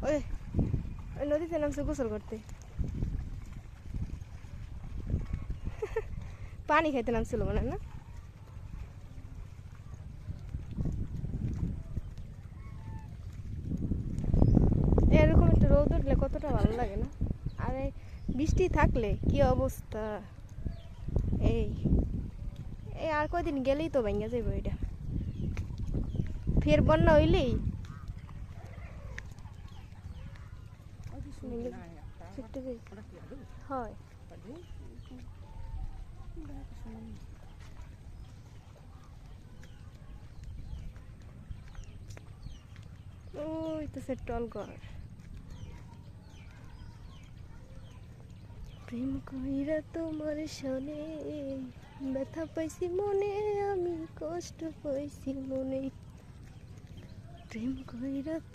ওই ওই নদীতে নামছে গোসল করতে, পানি খাইতে নামছিল মনে হয় না? এরকম একটা রোদ উঠলে কতটা ভালো লাগে না? আর এই বৃষ্টি থাকলে কি অবস্থা! এই এই আর কয়দিন গেলেই তো ভেঙে যাইব এটা, ফের বন্যা হইলেই হয়। ওই তো সে টলঘর। প্রেম কইরা তোমার শোনে, ব্যথা পাইছি মনে, আমি কষ্ট পাইছি মনে, প্রেম কইরা